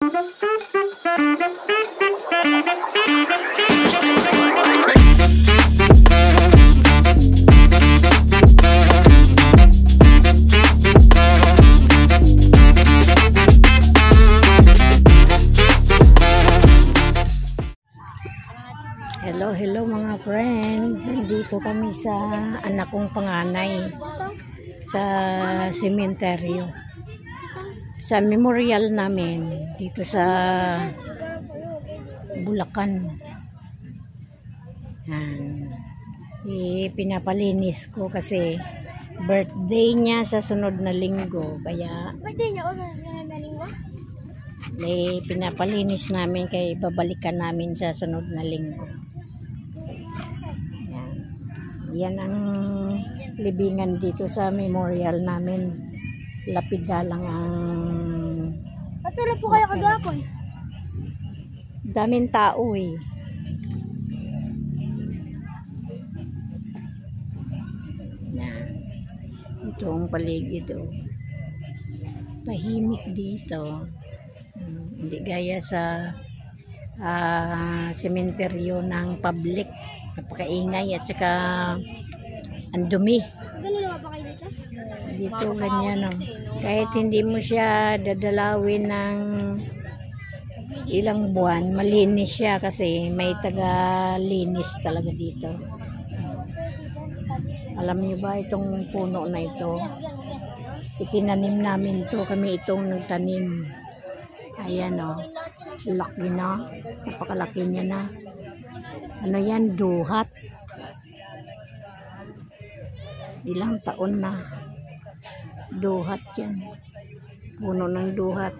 Hello mga friend. Nandito kami sa anak kong panganay sa sementeryo. Sa memorial namin dito sa Bulacan. Pinapalinis ko kasi birthday niya sa sunod na linggo. Kaya birthday niya o sa sunod na linggo? Pinapalinis namin kay babalikan namin sa sunod na linggo. Yan ang libingan dito sa memorial namin. Lapida lang ang... Patulog po kayo kagapon? Daming tao eh. Yan. Ito ang paligid oh. Tahimik dito. Hindi gaya sa sementeryo ng public. Napakaingay at saka ang dumi. Ganun naman pa kayo dito? Dito ganyan oh. Kahit hindi mo siya dadalawin ng ilang buwan, malinis siya kasi may taga-linis talaga dito. Alam niyo ba itong puno na ito? Itinanim namin to, kami itong nagtanim. Ayan oh. Laki na. Napakalaki niya na. Ano yan? Duhat. Ilang taon na. Duhat yan. Puno ng duhat.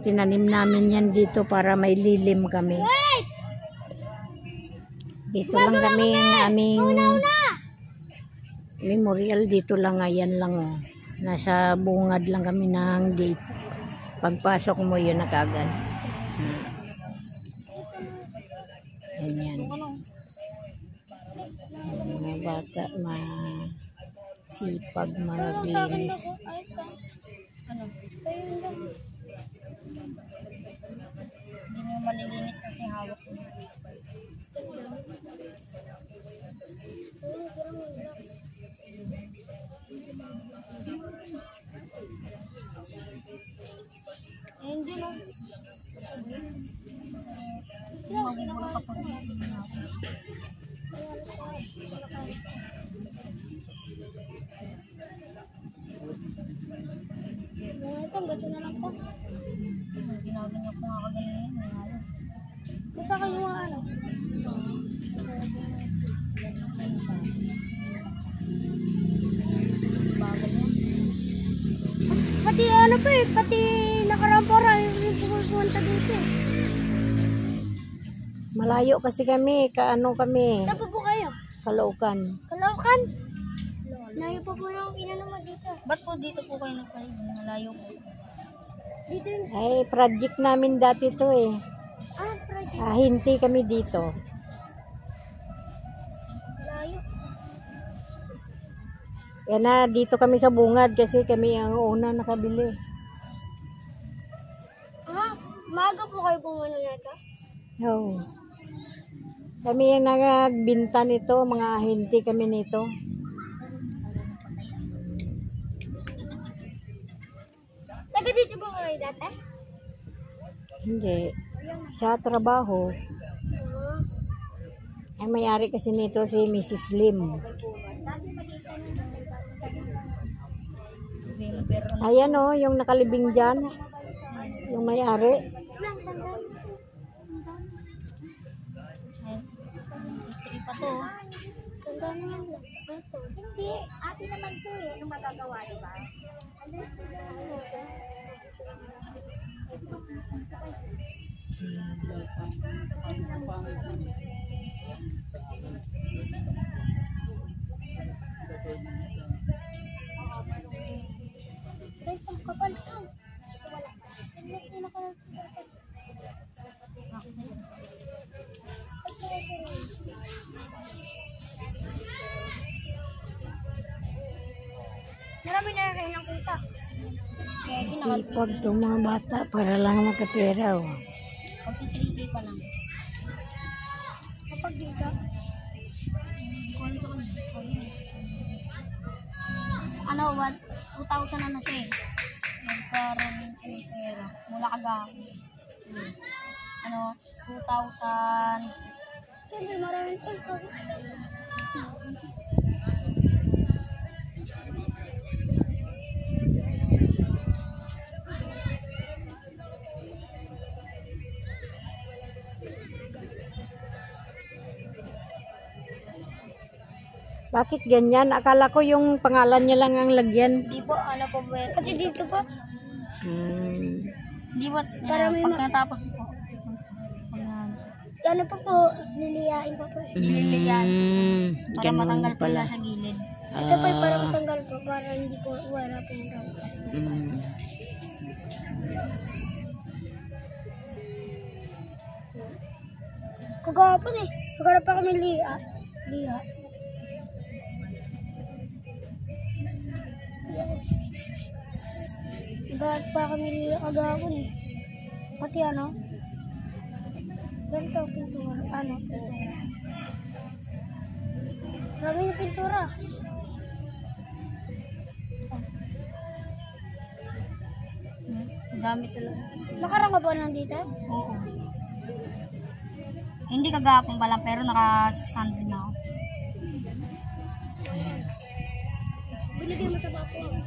Tinanim namin yan dito para may lilim kami. Dito lang kami ang aming memorial. Dito lang, ayan lang oh. Nasa bungad lang kami ng gate. Pagpasok mo yun na kagad. Ganyan. Mga bata masipag, malinis. Hindi mo malilinis kasi hawak mo. Hindi na. Magugulo ka pag ba't na lang po? Ginagawa ko nga kagaling. Basta kayo mga ano? Pati ano pa eh, pati nakarampara yung pumunta dito eh. Malayo kasi kami, kaano kami? Saan po kayo? Caloocan. Caloocan? Layo pa po yung inanong dito. Ba't po dito po kayo nagpayo? Malayo po. Dito yung... Ay, project namin dati to eh. Project. Hinti kami dito. Layo. Yan na, dito kami sa bungad kasi kami ang una nakabili. Maaga po kayo pumunta nito? Oo. Kami yung nagbinta nito, mga hinti kami nito. Taga dito ba kayo dati? Hindi. Sa trabaho. Ang may-ari kasi nito si Mrs. Lim. Ayan o, yung nakalibing dyan. Yung may-ari. History pa to. Hindi, ate naman to eh. Anong magagawa, diba? Kapal to. Marami na kayo ng kita. Sipag itong mga bata para lang magkapera. Oh. Kapag 3K pa lang. Kapag dito? Ano, 2,000 na siya eh. Nagkaroon ng pera. Mula kagahapon. Ano, 2,000. Siyempre, maraming pera. Bakit ganyan? Akala ko yung pangalan niya lang ang lagyan. Di po, ano po ba? Pati dito po. Di po, pagkatapos po. Ano pa po, liliyain pa po. Nililiyain. Para matanggal po nila sa gilid. Ito po para matanggal po, para hindi po wala po yung rangkas. Kagapon eh. Kagapon pa kami liya. Kagapon pa kami liya kagapon eh. Pati ano? Ganito pintura. Ano? Pintura. Marami yung pintura. Dami talaga. Nakarang ka ba nandito? Oo. Hindi kagapon pa lang, pero naka 600 na ako.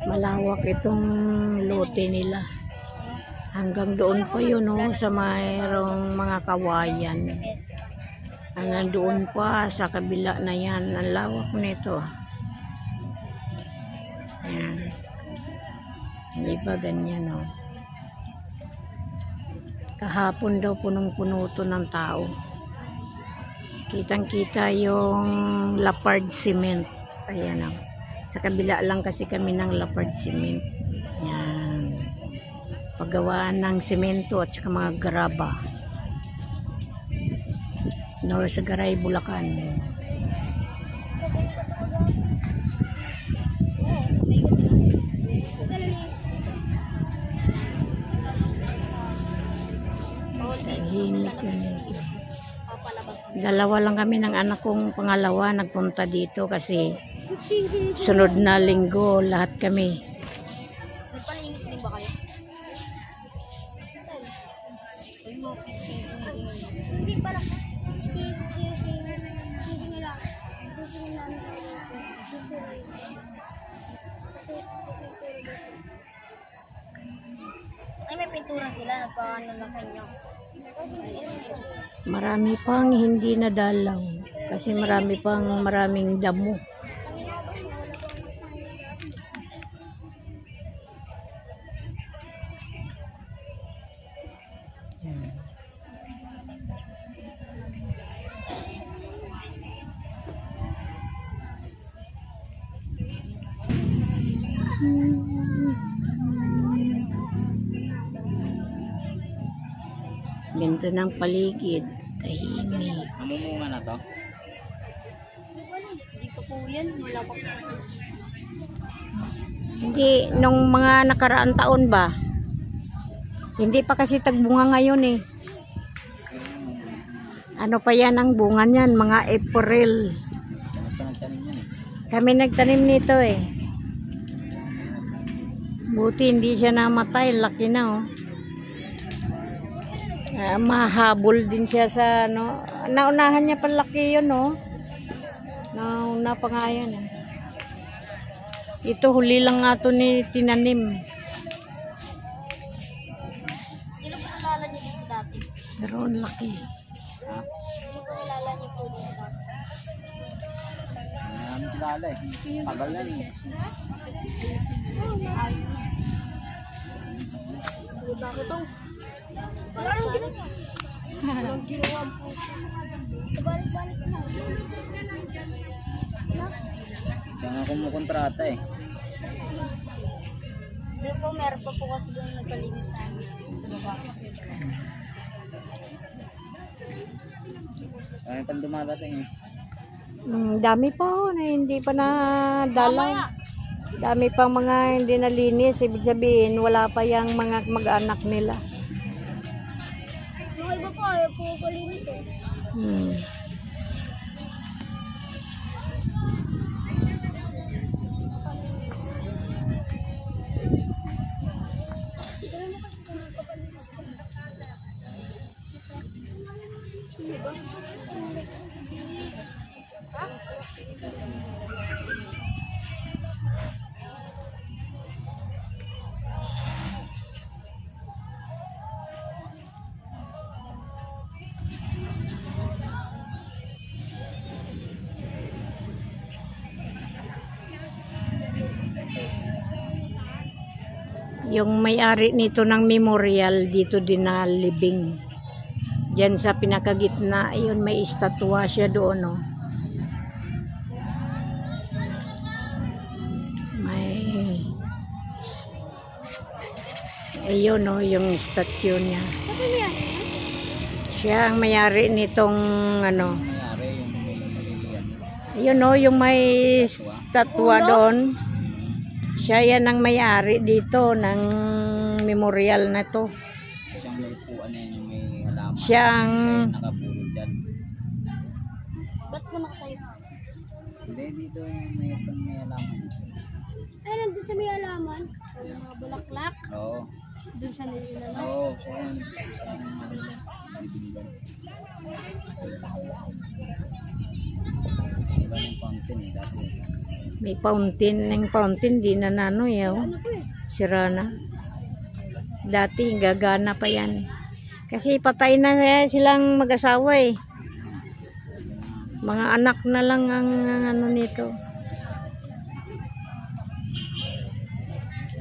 Malawak itong lote nila. Hanggang doon pa yun, no, sa mayroong mga kawayan. Hanggang doon pa sa kabila na yan. Ang lawak nito. Yan. Hindi ba ganyan, no? Kahapon daw punong-puno to ng tao. Kitang-kita yung Lapard Cement. Ayan, no? Sa kabila lang kasi kami ng Lapard Cement. Yan. Paggawaan ng semento at saka mga graba. North Garay, Bulacan. Tahimik yun ito. Dalawa lang kami ng anak kong pangalawa nagpunta dito kasi sunod na linggo lahat kami. Nagpalinis din ba kayo? Hindi pala. Ay, may pintura sila. Nagpaano lang kanyo. Marami pang hindi nadalaw kasi maraming damo. Ganda ng paligid. Tahimik. Namumunga na to? Hindi pa po yan. Wala pa po. Hindi, nung mga nakaraang taon ba? Hindi pa kasi tagbunga ngayon eh. Ano pa yan ang bunga niyan? Mga April. Kami nagtanim nito eh. Buti hindi siya namatay. Laki na oh. Mahabol din siya sa ano. Naunahan niya palaki yun oh. Nauna pa nga yan eh. Ito huli lang nga ito ni tinanim. Sino po kilala niyo dito dati? Pero ang laki. Ha? Sino po kilala niyo po dito dati? Marami kilala eh. Tagal yan eh. Bakit ito? Wala nang ginawa. Walang ginawa po. Balik-balik na. Kaya nga kumukontrata eh. Doon po, meron pa po kasi doon nagpalinis sa amin sa baba. Kaya pang dumarating eh. Dami pa oh, na hindi pa nadalaw. Dami pang mga hindi nalinis. Ibig sabihin, wala pa yung mga mag-anak nila. Mga iba po, ayaw po palinis eh. Hmm. Yung may-ari nito ng memorial dito din na libing. Diyan sa pinakagitna, ayun may estatwa siya doon, no. May ayun, no, yung statue niya. Sabi niya, Siya ang may-ari nitong ano. Nangyari yung may yan. Ayun, no, yung may statwa doon. Siya yan ang may-ari dito ng memorial na to. Siyang may upuan na yun, yung may halaman. Siya ang Nakapulot dyan. ba't mo nakatayo? Hindi, dito yung may halaman. Ay, nandun sa may alaman. Yung mga bulaklak. Oo. Doon siya nililala. Oo, siya yung nabibigyan. Wala yung fountain eh, dati. may fountain. Yung fountain di na nano yaw. Ano po eh? Sira na. Dati gagana pa yan. Kasi patay na silang mag-asawa eh. Mga anak na lang ang ano nito.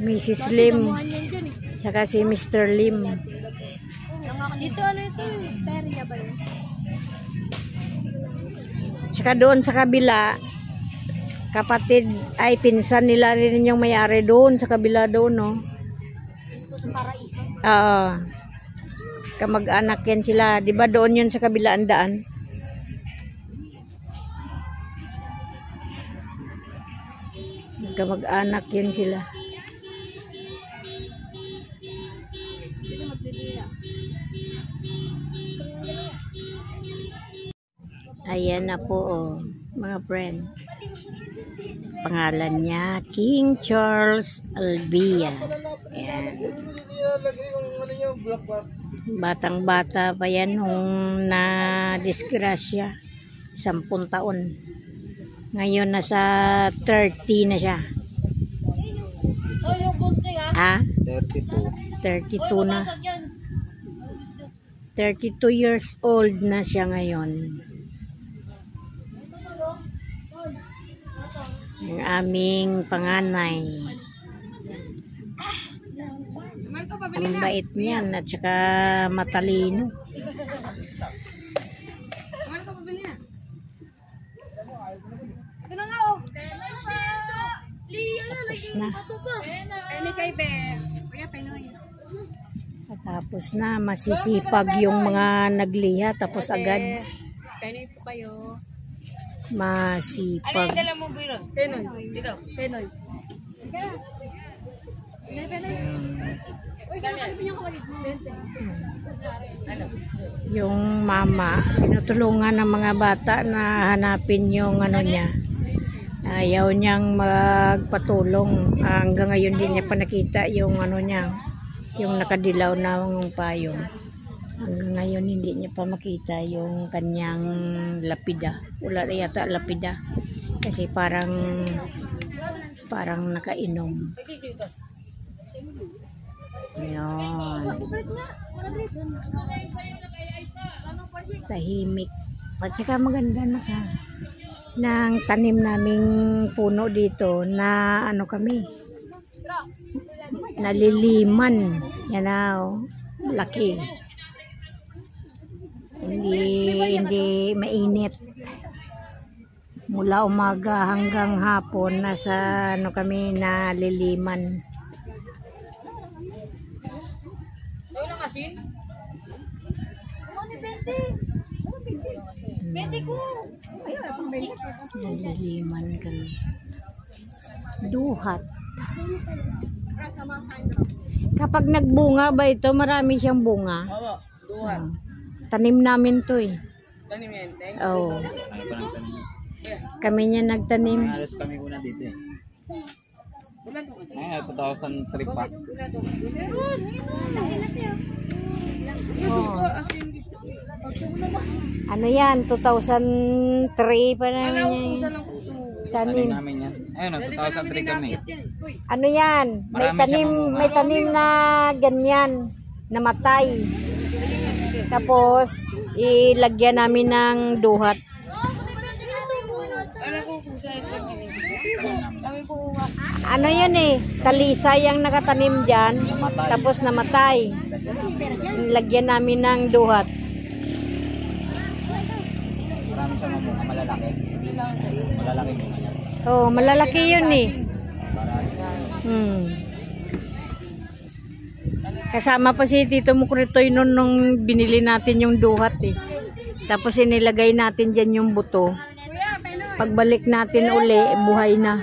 Mrs. Lim. Damuhan yan dyan eh. Saka si Mr. Lim. Dito ano ito eh. Pera niya ba yun? Saka doon sa kabila, kapatid ay pinsan nila rin yung may-ari doon sa kabila doon, no. Ito sa paraiso. Kamag-anak yan sila. 'Di ba doon yun sa kabila ang daan? Kamag-anak yan sila. Dito magbibila. Ayan na po, oh, mga friend. Pangalan niya, King Charles Albia. Ayan. Batang-bata pa yan nung na-disgrasya. 10 taon. Ngayon nasa 30 na siya. Ah? 32. 32 na. 32 years old na siya ngayon. Ang aming panganay. Ang bait niyan at saka matalino. Tapos na. Tapos na, masisipag yung mga nagliha tapos agad. Penoy po kayo. Masipag. mo bilog? Penoy. Dito. Penoy. Yung mama, tinutulungan ng mga bata na hanapin yung ano niya. Ayaw niyang magpatulong. Hanggang ngayon din niya pa nakita yung ano niya, yung nakadilaw na payong. Hanggang ngayon hindi niya pa makita yung kanyang lapida. Wala na yata lapida. Kasi parang nakainom. Ayan. Tahimik. At saka maganda na ka. Nang tanim naming puno dito na ano kami. Naliliman. Yan na, oh. Laki. Hindi mainit. Mula umaga hanggang hapon nasa ano kami naliliman. asin? Ano ni 20? 20 ko. Naliliman kami. Duhat. Kapag nagbunga ba ito, marami siyang bunga. Oo, duhat. Tanim namin to eh. Tanim yan, teng. Oh, Ano pa lang tanim? kami niya nagtanim. Halos kami una dito eh. Ay, 2003 pa. Oh. Ano yan? 2003 pa na niya. Tanim Tanim. namin yan. Ayun, 2003 kami. Ano yan? Marami siyang mga- May tanim na ganyan. Namatay. Tapos, ilagyan namin ng duhat. Ano yan eh? Talisay ang nakatanim dyan. Namatay. Tapos namatay. Lagyan namin ng duhat. Marami siyang mga malalaki. Malalaki mo siya. Oh, malalaki yun eh. Kasama pa si Tito Mukritoy nung binili natin yung duhat eh. Tapos inilagay natin dyan yung buto. Pagbalik natin uli, buhay na.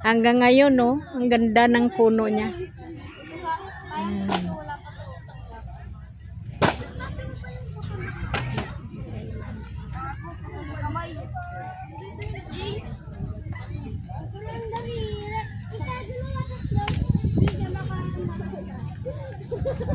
Hanggang ngayon, no? Ang ganda ng puno niya.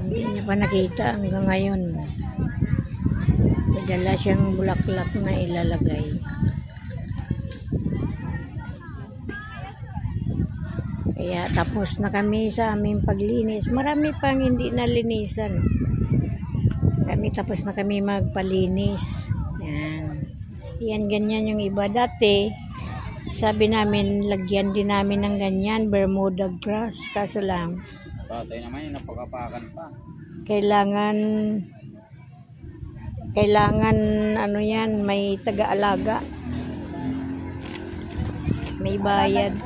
Hindi niya pa nakita hanggang ngayon. May dala siyang bulaklak na ilalagay. Kaya tapos na kami sa aming paglinis. Marami pang hindi nalinisan. Tapos na kami magpalinis. Yan. Yan, ganyan yung iba. Dati, sabi namin, lagyan din namin ng ganyan, Bermuda grass. Kaso lang, Tatay naman yung napakapakan pa. kailangan ano yan, may taga-alaga. May bayad.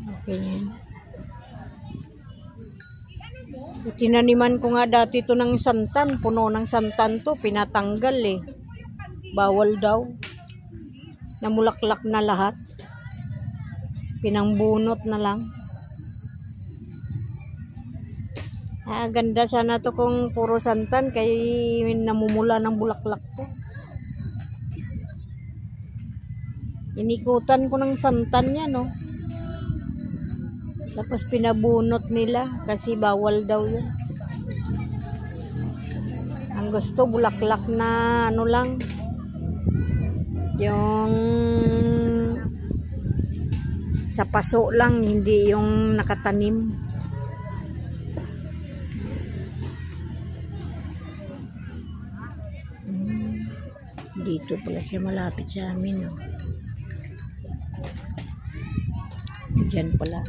Okay yan. Tinaniman ko nga dati to ng santan. Puno ng santan to. Pinatanggal eh. Bawal daw. Namulaklak na lahat. Pinangbunot na lang. Ganda sana to kung puro santan. Kaya namumula ng bulaklak ko. Inikutan ko ng santan yan, no? Tapos pinabunot nila kasi bawal daw yun. Ang gusto bulaklak na ano lang. Yung sa paso lang, hindi yung nakatanim. Dito pala siya malapit sa amin. Oh. Diyan pala.